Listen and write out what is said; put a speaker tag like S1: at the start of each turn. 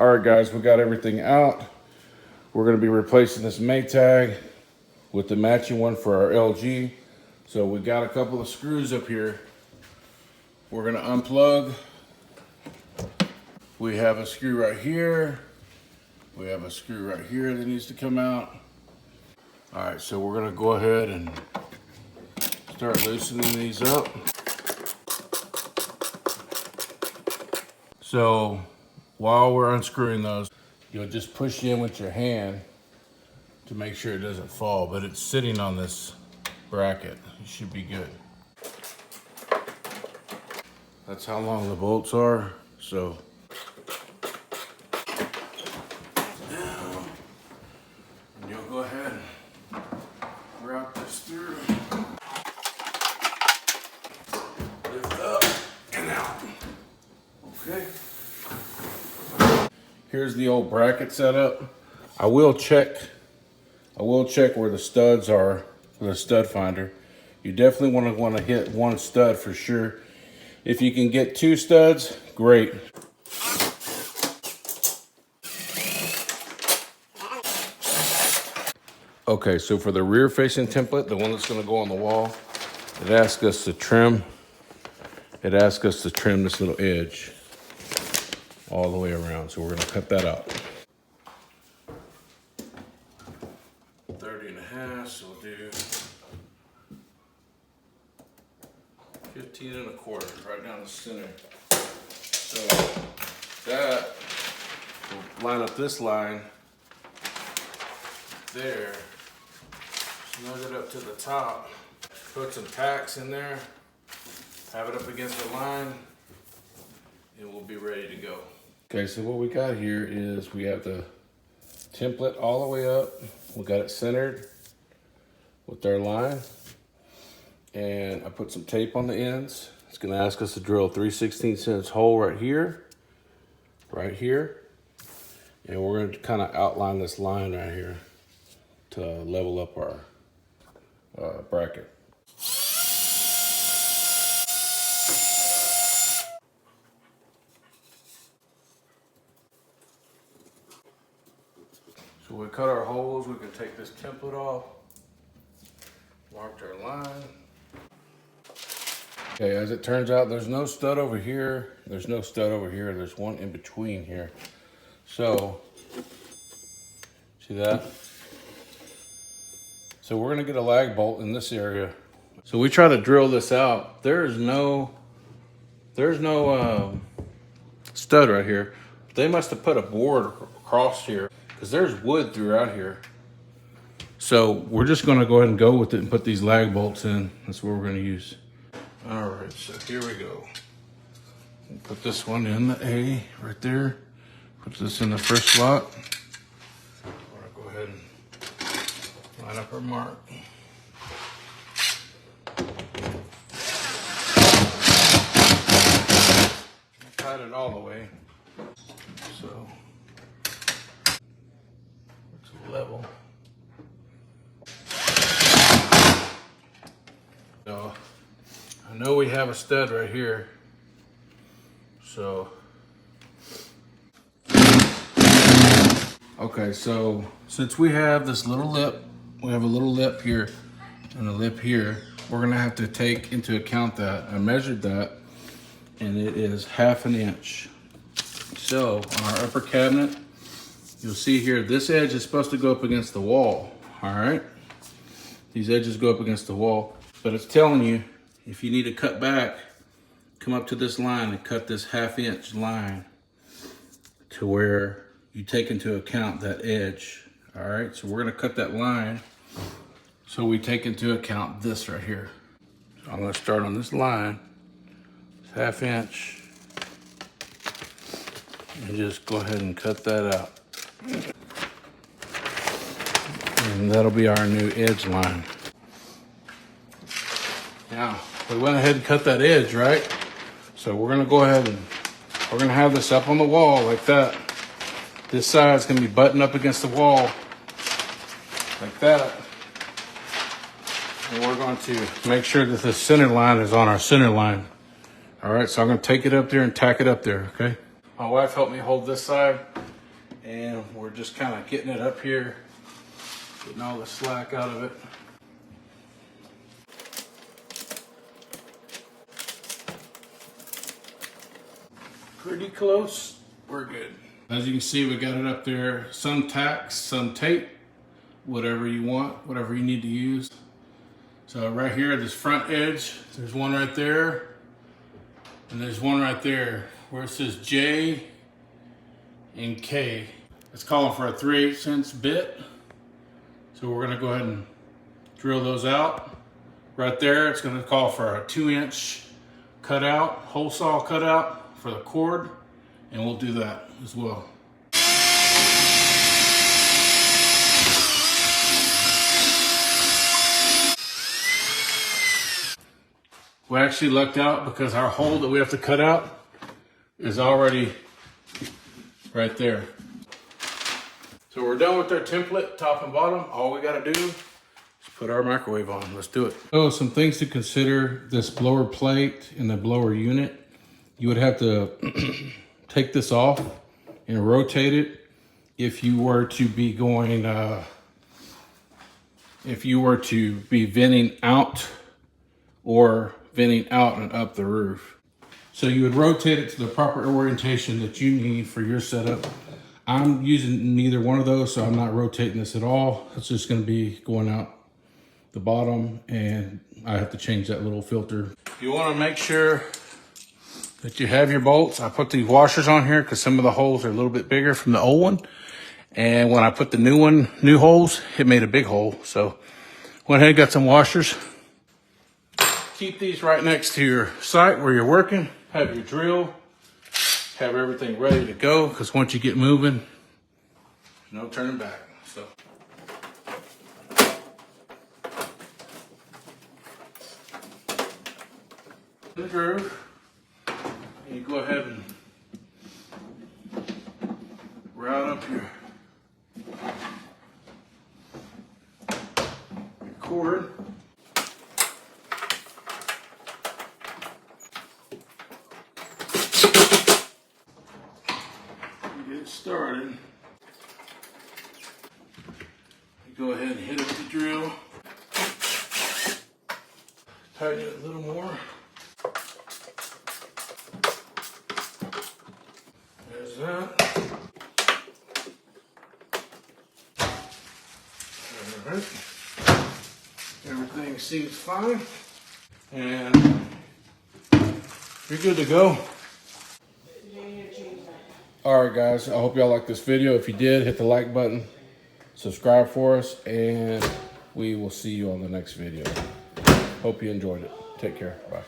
S1: All right, guys, we got everything out. We're gonna be replacing this Maytag with the matching one for our LG. So we got a couple of screws up here. We're gonna unplug. We have a screw right here. We have a screw right here that needs to come out. All right, so we're gonna go ahead and start loosening these up. So while we're unscrewing those, you'll just push in with your hand to make sure it doesn't fall, but it's sitting on this bracket. It should be good. That's how long the bolts are. So now you'll go ahead and route this through. Lift up and out. Okay. Here's the old bracket setup. I will check where the studs are with a stud finder. You definitely want to hit one stud for sure. If you can get two studs, great. Okay, so for the rear facing template, the one that's gonna go on the wall, it asks us to trim this little edge all the way around. So we're gonna cut that out. 30.5, so we'll do 15.25, right down the center. So that will line up this line there, snug it up to the top, put some tacks in there, have it up against the line, and we'll be ready to go. Okay, so what we got here is we have the template all the way up. We got it centered with our line, and I put some tape on the ends. It's gonna ask us to drill a 3/16" hole right here, and we're gonna kind of outline this line right here to level up our bracket. So we cut our holes, we can take this template off, marked our line. Okay, as it turns out, there's no stud over here, there's no stud over here, there's one in between here. So, see that? So we're gonna get a lag bolt in this area. So we try to drill this out. There's no stud right here. They must have put a board across here because there's wood throughout here. So we're just gonna go ahead and go with it and put these lag bolts in. That's what we're gonna use. All right, so here we go. We'll put this one in the A right there. Put this in the first slot. I'm gonna go ahead and line up our mark. Tied it all the way. So it's level. So I know we have a stud right here. So okay, so since we have this little lip, we have a little lip here and a lip here, we're gonna have to take into account that. I measured that and it is 1/2 inch. So on our upper cabinet, you'll see here, this edge is supposed to go up against the wall, all right? These edges go up against the wall, but it's telling you, if you need to cut back, come up to this line and cut this 1/2 inch line to where you take into account that edge, all right? So we're gonna cut that line so we take into account this right here. So I'm gonna start on this line, 1/2 inch, and just go ahead and cut that out. And that'll be our new edge line. Now, we went ahead and cut that edge, right? So we're gonna go ahead and we're gonna have this up on the wall like that. This side's gonna be buttoned up against the wall like that. And we're going to make sure that the center line is on our center line. All right, so I'm gonna take it up there and tack it up there, okay? My wife helped me hold this side And we're just kind of getting it up here, getting all the slack out of it. Pretty close, we're good. As you can see, we got it up there, some tacks, some tape, whatever you want, whatever you need to use. So right here, this front edge, there's one right there, and there's one right there where it says J and K. It's calling for a 3/8" bit. So we're gonna go ahead and drill those out. Right there, it's gonna call for a 2" cutout, hole saw cutout for the cord, and we'll do that as well. We actually lucked out because our hole that we have to cut out is already right there. So we're done with our template, top and bottom. All we gotta do is put our microwave on. Let's do it. So some things to consider: this blower plate and the blower unit. You would have to take this off and rotate it if you were to be going, if you were to be venting out or venting out and up the roof. So you would rotate it to the proper orientation that you need for your setup. I'm using neither one of those, so I'm not rotating this at all. It's just gonna be going out the bottom, and I have to change that little filter. You wanna make sure that you have your bolts. I put these washers on here because some of the holes are a little bit bigger from the old one. And when I put the new holes, it made a big hole. So went ahead and got some washers. Keep these right next to your site where you're working. Have your drill, have everything ready to go, because once you get moving, no turning back. So the groove, and you go ahead and route up your cord. Get started. You go ahead and hit it with the drill. Tighten it a little more. There's that. All right. Everything seems fine. And you're good to go. Alright guys, I hope y'all liked this video. If you did, hit the like button, subscribe for us, and we will see you on the next video. Hope you enjoyed it. Take care. Bye.